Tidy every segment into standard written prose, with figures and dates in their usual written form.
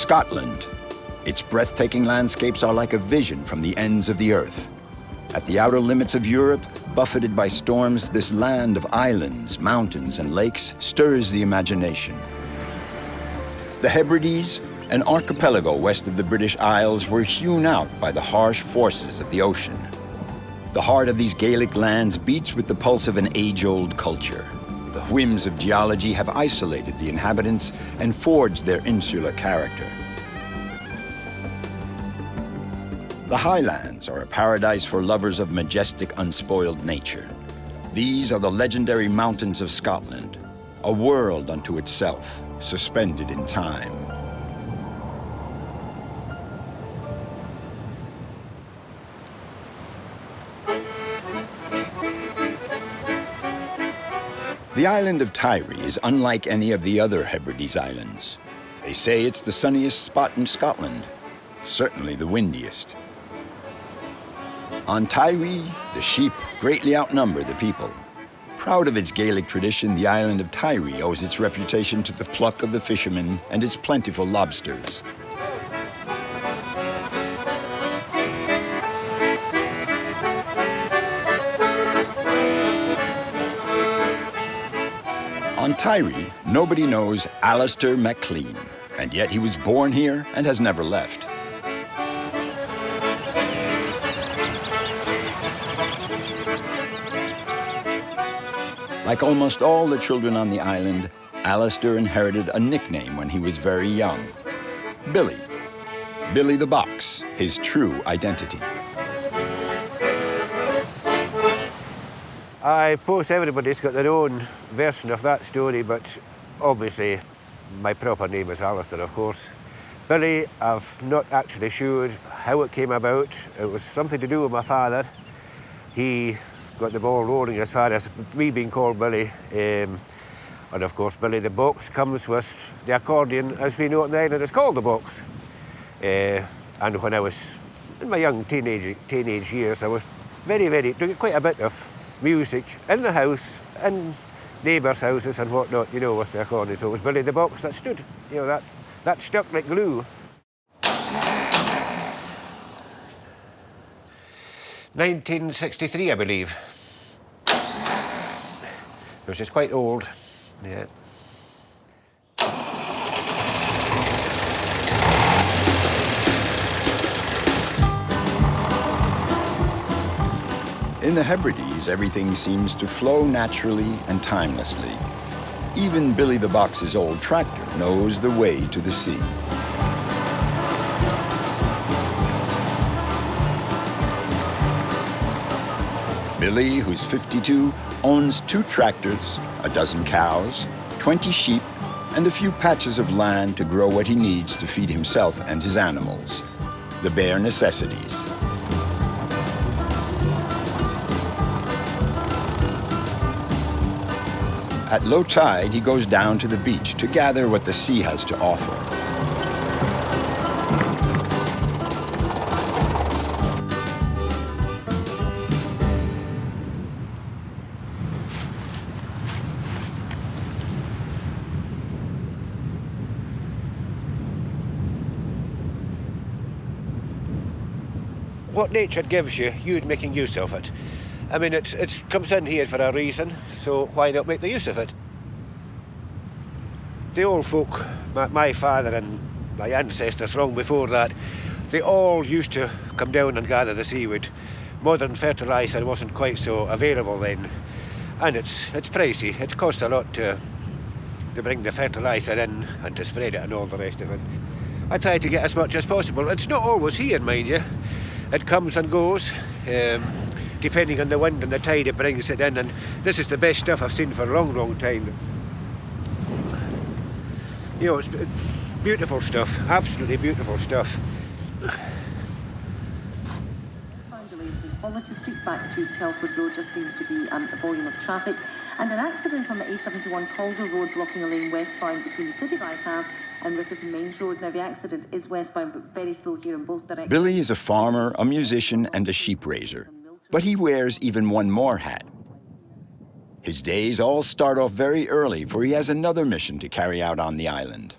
Scotland. Its breathtaking landscapes are like a vision from the ends of the earth. At the outer limits of Europe, buffeted by storms, this land of islands, mountains, and lakes stirs the imagination. The Hebrides, an archipelago west of the British Isles, were hewn out by the harsh forces of the ocean. The heart of these Gaelic lands beats with the pulse of an age-old culture. The whims of geology have isolated the inhabitants and forged their insular character. The Highlands are a paradise for lovers of majestic, unspoiled nature. These are the legendary mountains of Scotland, a world unto itself, suspended in time. The island of Tiree is unlike any of the other Hebrides Islands. They say it's the sunniest spot in Scotland, certainly the windiest. On Tiree, the sheep greatly outnumber the people. Proud of its Gaelic tradition, the island of Tiree owes its reputation to the pluck of the fishermen and its plentiful lobsters. On Tiree, nobody knows Alistair MacLean, and yet he was born here and has never left. Like almost all the children on the island, Alistair inherited a nickname when he was very young. Billy. Billy the Box, his true identity. I suppose everybody's got their own version of that story, but obviously my proper name is Alistair, of course. Billy, I've not actually sure how it came about. It was something to do with my father. He got the ball rolling as far as me being called Billy. And of course, Billy the Box comes with the accordion, as we know it in the island. It's called the box. And when I was in my young teenage years, I was doing quite a bit of music in the house, in neighbours' houses and whatnot, you know, with the accordion. So it was Billy the Box that stood, you know, that stuck like glue. 1963, I believe. Which is quite old, yeah. In the Hebrides, everything seems to flow naturally and timelessly. Even Billy the Box's old tractor knows the way to the sea. Billy, who's 52, owns 2 tractors, a dozen cows, 20 sheep, and a few patches of land to grow what he needs to feed himself and his animals. The bare necessities. At low tide, he goes down to the beach to gather what the sea has to offer. What nature gives you, you're making use of it. I mean, it comes in here for a reason, so why not make the use of it? The old folk, my father and my ancestors long before that, they all used to come down and gather the seaweed. Modern fertiliser wasn't quite so available then, and it's pricey. It costs a lot to bring the fertiliser in and to spread it and all the rest of it. I try to get as much as possible. It's not always here, mind you. It comes and goes. Depending on the wind and the tide, it brings it in, and this is the best stuff I've seen for a long, long time. You know, it's beautiful stuff, absolutely beautiful stuff. Quality Street back to Telford Road just seems to be a volume of traffic, and an accident on the A71 Calder Road blocking a lane westbound between the City Bypass and Rickerton Mains Road. Now the accident is westbound but very slow here in both directions. Billy is a farmer, a musician, and a sheep raiser. But he wears even one more hat. His days all start off very early, for he has another mission to carry out on the island.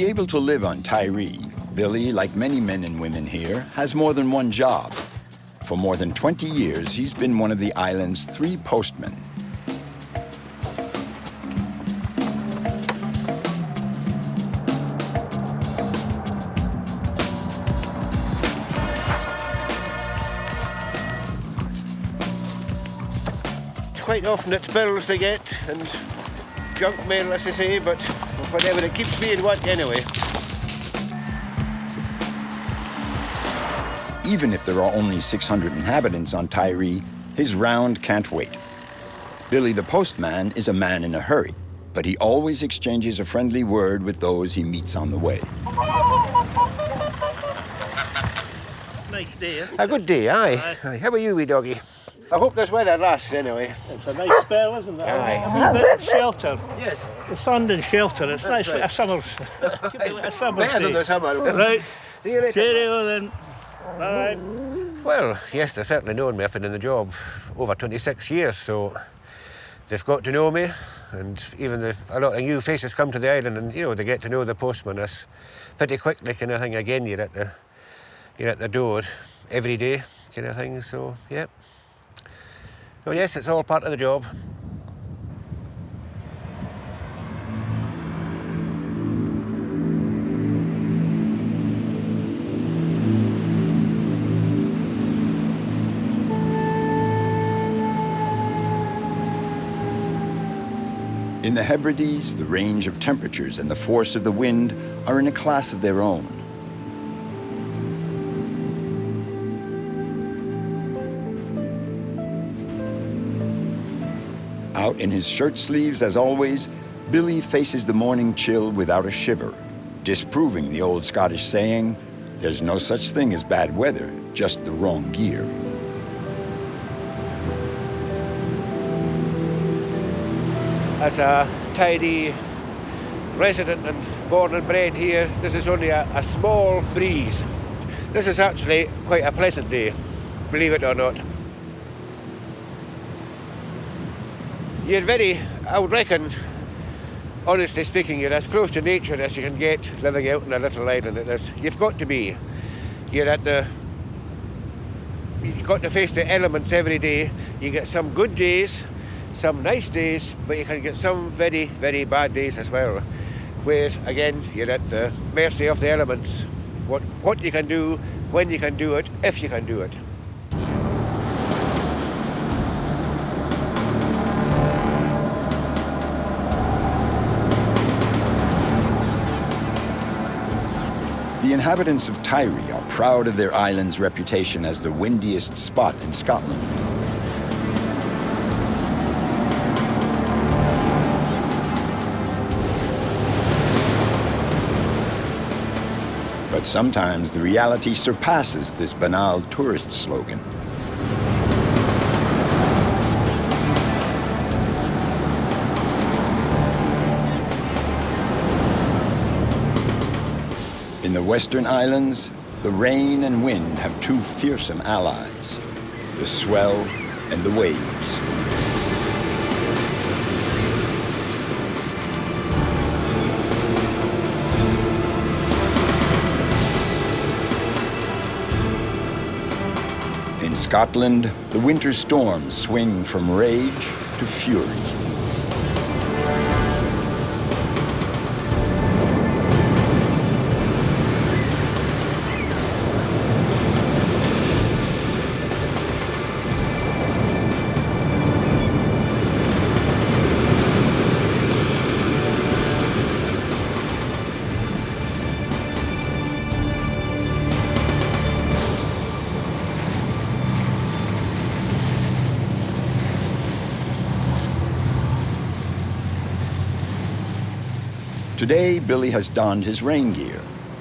be able to live on Tiree, Billy, like many men and women here, has more than one job. For more than 20 years, he's been one of the island's 3 postmen. Quite often it's bills they get and junk mail, as they say, but whatever, it keeps me in work anyway. Even if there are only 600 inhabitants on Tiree, his round can't wait. Billy the postman is a man in a hurry, but he always exchanges a friendly word with those he meets on the way. Nice day, A good day, aye. How are you, wee doggy? I hope this weather lasts anyway. It's a nice spell, isn't it? Aye. A wee bit of shelter. Yes. The sun and shelter. It's nice right. like a summer's. Could be like a summer's Better than day. the summer. Right. See you later. Cheerio then. Bye. Well, yes, they've certainly known me. I've been in the job over 26 years, so they've got to know me. And even a lot of new faces come to the island and, you know, they get to know the postman. Us pretty quickly kind of thing. Again, you're at the door every day kind of thing, so, yeah. So, yes, it's all part of the job. In the Hebrides, the range of temperatures and the force of the wind are in a class of their own. Out in his shirt sleeves, as always, Billy faces the morning chill without a shiver, disproving the old Scottish saying, "There's no such thing as bad weather, just the wrong gear." As a tidy resident and born and bred here, this is only a small breeze. This is actually quite a pleasant day, believe it or not. I would reckon, honestly speaking, you're as close to nature as you can get living out in a little island. You've got to be. You've got to face the elements every day. You get some good days, some nice days, but you can get some very, very bad days as well, where, again, you're at the mercy of the elements. What you can do, when you can do it, if you can do it. The inhabitants of Tiree are proud of their island's reputation as the windiest spot in Scotland. But sometimes the reality surpasses this banal tourist slogan. In the Western Islands, the rain and wind have 2 fearsome allies, the swell and the waves. In Scotland, the winter storms swing from rage to fury. Today, Billy has donned his rain gear.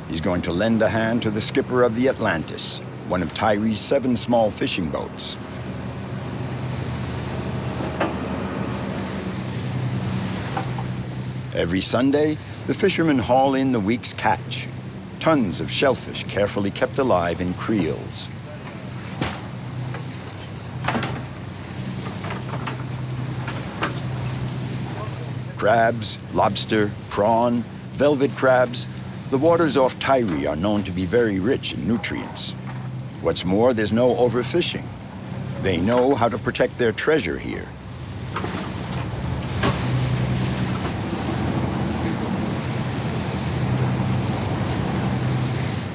He's going to lend a hand to the skipper of the Atlantis, one of Tiree's 7 small fishing boats. Every Sunday, the fishermen haul in the week's catch, tons of shellfish carefully kept alive in creels. Crabs, lobster, prawn, velvet crabs, The waters off Tiree are known to be very rich in nutrients. What's more, there's no overfishing. They know how to protect their treasure here.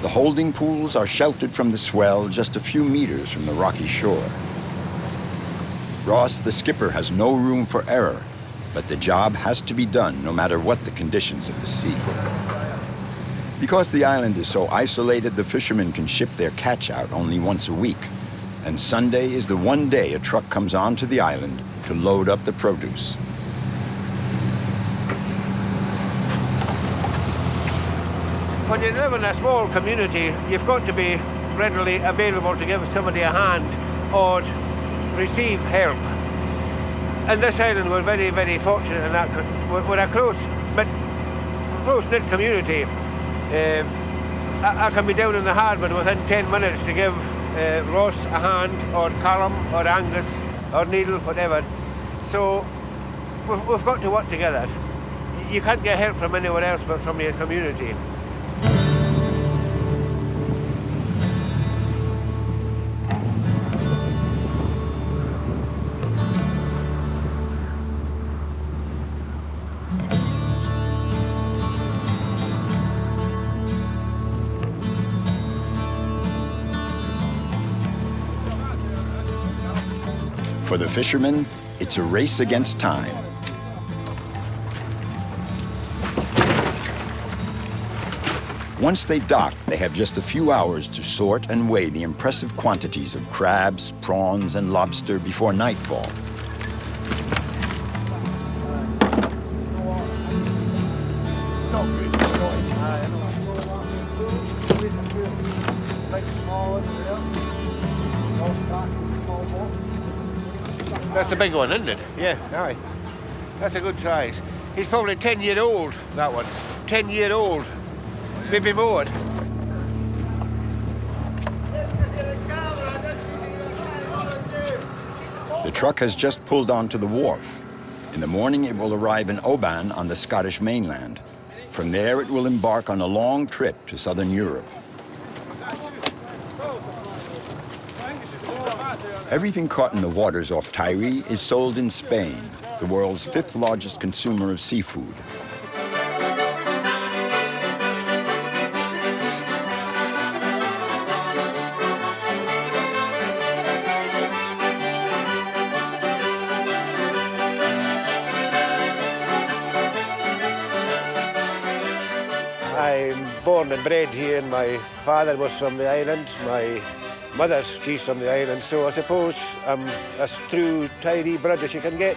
The holding pools are sheltered from the swell just a few meters from the rocky shore. Ross, the skipper, has no room for error, but the job has to be done no matter what the conditions of the sea. Because the island is so isolated, the fishermen can ship their catch out only once a week, and Sunday is the one day a truck comes onto the island to load up the produce. When you live in a small community, you've got to be readily available to give somebody a hand or receive help. And this island, we're very, very fortunate in that we're a close-knit community. I can be down in the harbour within 10 minutes to give Ross a hand, or Callum, or Angus, or Neil, whatever. So we've got to work together. You can't get help from anywhere else but from your community. For the fishermen, it's a race against time. Once they dock, they have just a few hours to sort and weigh the impressive quantities of crabs, prawns, and lobster before nightfall. That's a big one, isn't it? Yeah, aye. That's a good size. He's probably 10-year-old, that one. 10-year-old, maybe more. The truck has just pulled onto the wharf. In the morning, it will arrive in Oban on the Scottish mainland. From there, it will embark on a long trip to southern Europe. Everything caught in the waters off Tiree is sold in Spain, the world's 5th largest consumer of seafood. I'm born and bred here, and my father was from the island. My mother's, she's from the island, so I suppose I'm as true Tiree blood as you can get.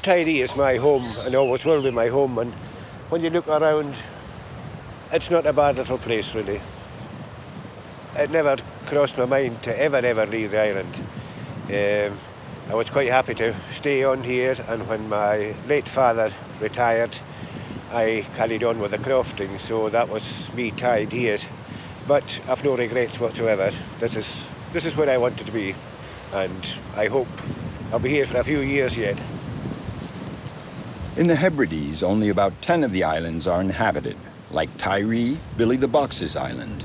Tiree is my home and always will be my home, and when you look around, it's not a bad little place, really. It never crossed my mind to ever leave the island. I was quite happy to stay on here, and when my late father retired, I carried on with the crofting, so that was me tied here. But I've no regrets whatsoever. This is where I wanted to be, and I hope I'll be here for a few years yet. In the Hebrides, only about 10 of the islands are inhabited, like Tiree, Billy the Box's island.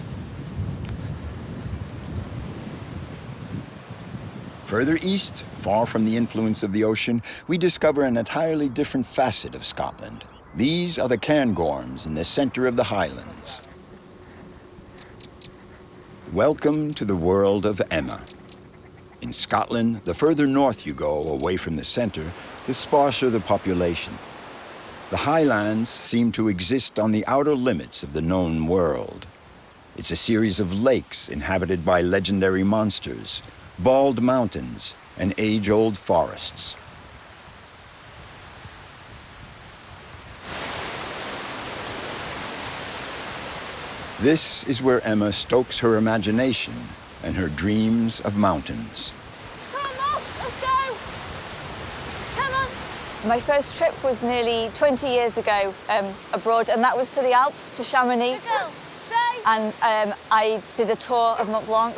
Further east, far from the influence of the ocean, we discover an entirely different facet of Scotland. These are the Cairngorms in the center of the Highlands. Welcome to the world of Emma. In Scotland, the further north you go, away from the center, the sparser the population. The Highlands seem to exist on the outer limits of the known world. It's a series of lakes inhabited by legendary monsters, bald mountains, and age-old forests. This is where Emma stokes her imagination and her dreams of mountains. Come on, Ross, let's go! Come on! My first trip was nearly 20 years ago abroad, and that was to the Alps, to Chamonix. And I did a tour of Mont Blanc.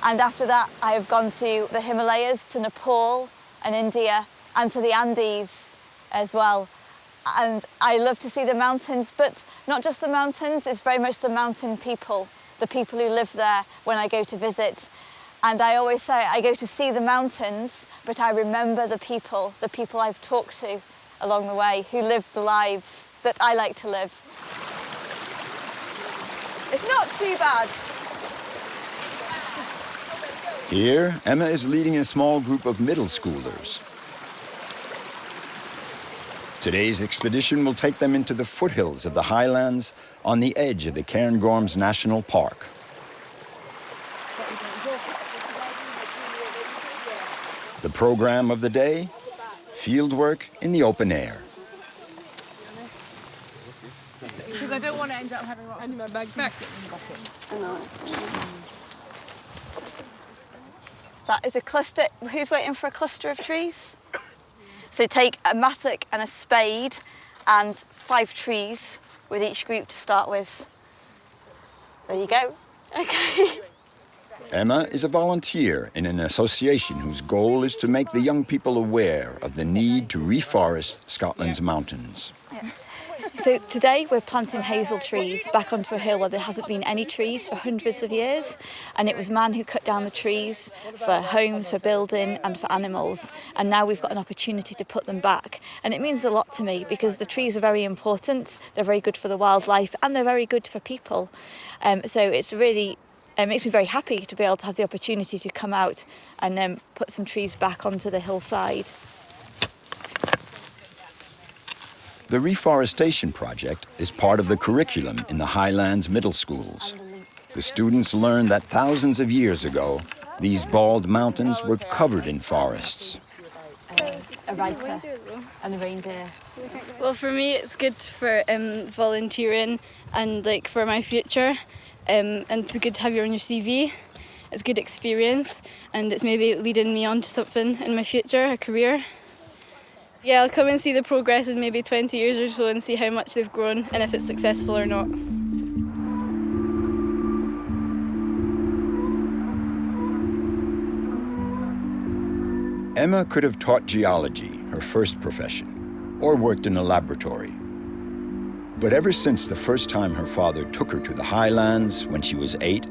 And after that, I have gone to the Himalayas, to Nepal and India, and to the Andes as well. And I love to see the mountains, but not just the mountains, it's very much the mountain people, the people who live there when I go to visit. And I always say I go to see the mountains, but I remember the people I've talked to along the way, who live the lives that I like to live. It's not too bad. Here, Emma is leading a small group of middle schoolers. Today's expedition will take them into the foothills of the highlands on the edge of the Cairngorms National Park. The program of the day, fieldwork in the open air. Because I don't want to end up having I need my bag back. That is a cluster. Who's waiting for a cluster of trees? So take a mattock and a spade and 5 trees with each group to start with. There you go. Okay. Emma is a volunteer in an association whose goal is to make the young people aware of the need to reforest Scotland's mountains. So today we're planting hazel trees back onto a hill where there hasn't been any trees for hundreds of years, and it was man who cut down the trees for homes, for building and for animals, and now we've got an opportunity to put them back. And it means a lot to me because the trees are very important, they're very good for the wildlife and they're very good for people. So it's really it makes me very happy to be able to have the opportunity to come out and put some trees back onto the hillside. The reforestation project is part of the curriculum in the Highlands middle schools. The students learn that thousands of years ago, these bald mountains were covered in forests. A writer and a reindeer. Well, for me, it's good for volunteering and like for my future. And it's good to have you on your CV. It's a good experience, and it's maybe leading me on to something in my future, a career. Yeah, I'll come and see the progress in maybe 20 years or so and see how much they've grown and if it's successful or not. Emma could have taught geology, her first profession, or worked in a laboratory. But ever since the first time her father took her to the Highlands when she was 8,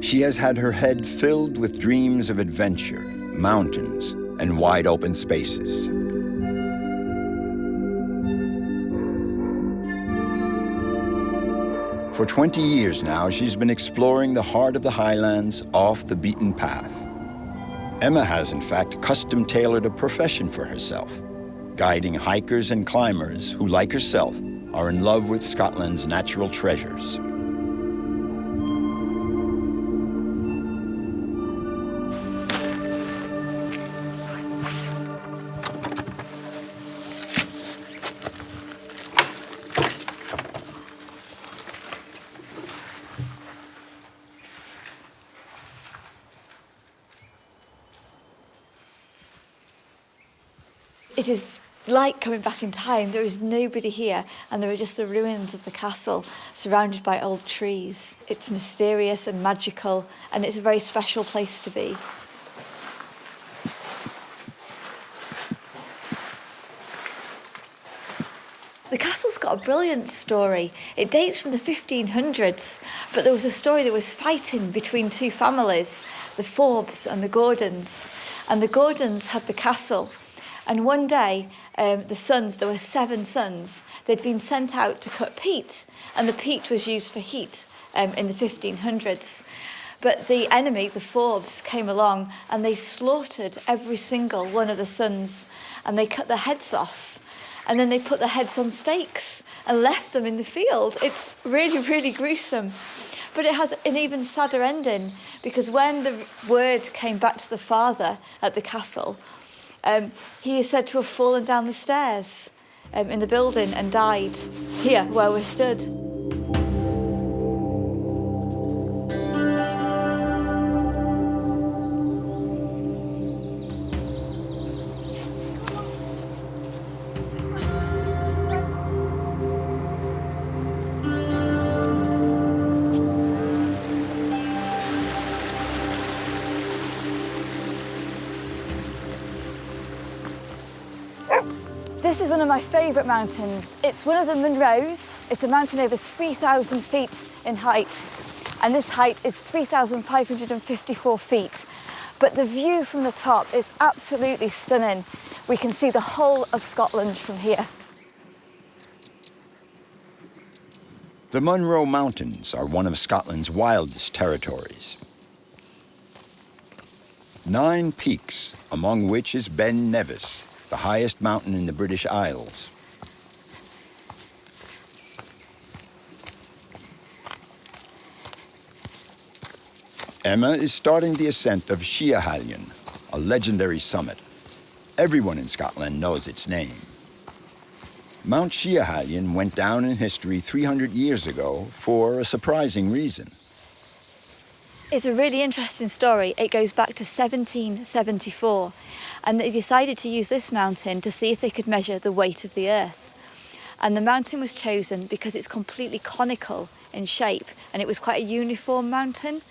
she has had her head filled with dreams of adventure, mountains, and wide open spaces. For 20 years now, she's been exploring the heart of the Highlands off the beaten path. Emma has, in fact, custom-tailored a profession for herself, guiding hikers and climbers who, like herself, are in love with Scotland's natural treasures. It is like coming back in time. There is nobody here, and there are just the ruins of the castle surrounded by old trees. It's mysterious and magical, and it's a very special place to be. The castle's got a brilliant story. It dates from the 1500s, but there was a story that was fighting between two families, the Forbes and the Gordons. And the Gordons had the castle. And one day, the sons, there were 7 sons, they'd been sent out to cut peat, and the peat was used for heat in the 1500s. But the enemy, the Forbes, came along and they slaughtered every single one of the sons, and they cut their heads off. And then they put their heads on stakes and left them in the field. It's really, really gruesome. But it has an even sadder ending, because when the word came back to the father at the castle, he is said to have fallen down the stairs in the building and died here where we're stood. This is one of my favourite mountains. It's one of the Munros. It's a mountain over 3,000 feet in height, and this height is 3,554 feet. But the view from the top is absolutely stunning. We can see the whole of Scotland from here. The Munro Mountains are one of Scotland's wildest territories. 9 peaks, among which is Ben Nevis, the highest mountain in the British Isles. Emma is starting the ascent of Schiahallion, a legendary summit. Everyone in Scotland knows its name. Mount Schiahallion went down in history 300 years ago for a surprising reason. It's a really interesting story. It goes back to 1774, and they decided to use this mountain to see if they could measure the weight of the Earth. And the mountain was chosen because it's completely conical in shape, and it was quite a uniform mountain.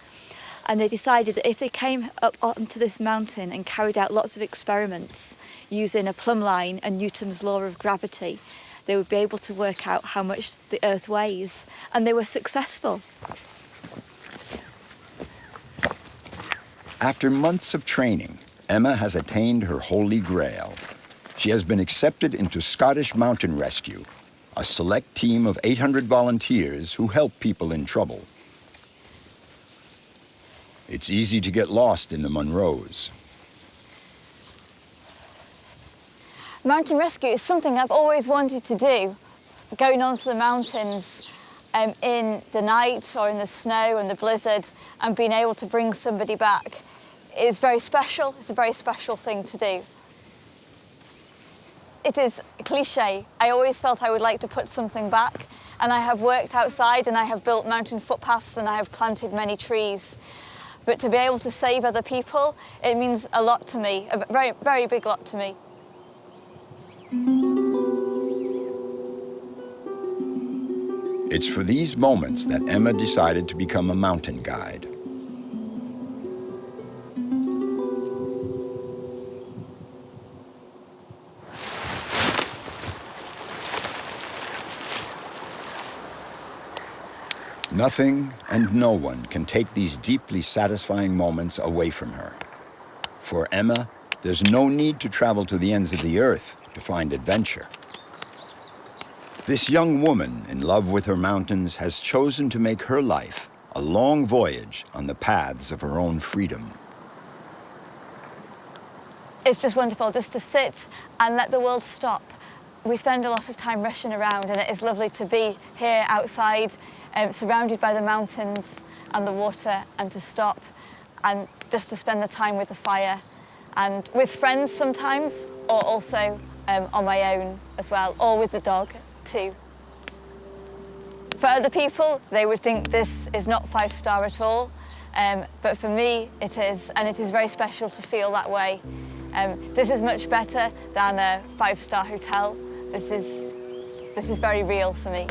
And they decided that if they came up onto this mountain and carried out lots of experiments using a plumb line and Newton's law of gravity, they would be able to work out how much the Earth weighs. And they were successful. After months of training, Emma has attained her holy grail. She has been accepted into Scottish Mountain Rescue, a select team of 800 volunteers who help people in trouble. It's easy to get lost in the Munros. Mountain rescue is something I've always wanted to do. Going onto the mountains in the night or in the snow and the blizzard and being able to bring somebody back is very special. It's a very special thing to do. It is a cliche. I always felt I would like to put something back, and I have worked outside and I have built mountain footpaths and I have planted many trees. But to be able to save other people, it means a lot to me, a very, very big lot to me. It's for these moments that Emma decided to become a mountain guide. Nothing and no one can take these deeply satisfying moments away from her. For Emma, there's no need to travel to the ends of the earth to find adventure. This young woman in love with her mountains has chosen to make her life a long voyage on the paths of her own freedom. It's just wonderful just to sit and let the world stop. We spend a lot of time rushing around, and it is lovely to be here outside, surrounded by the mountains and the water, and to stop and just to spend the time with the fire and with friends sometimes, or also on my own as well, or with the dog too. For other people, they would think this is not 5-star at all, but for me it is, and it is very special to feel that way. This is much better than a 5-star hotel. This is very real for me.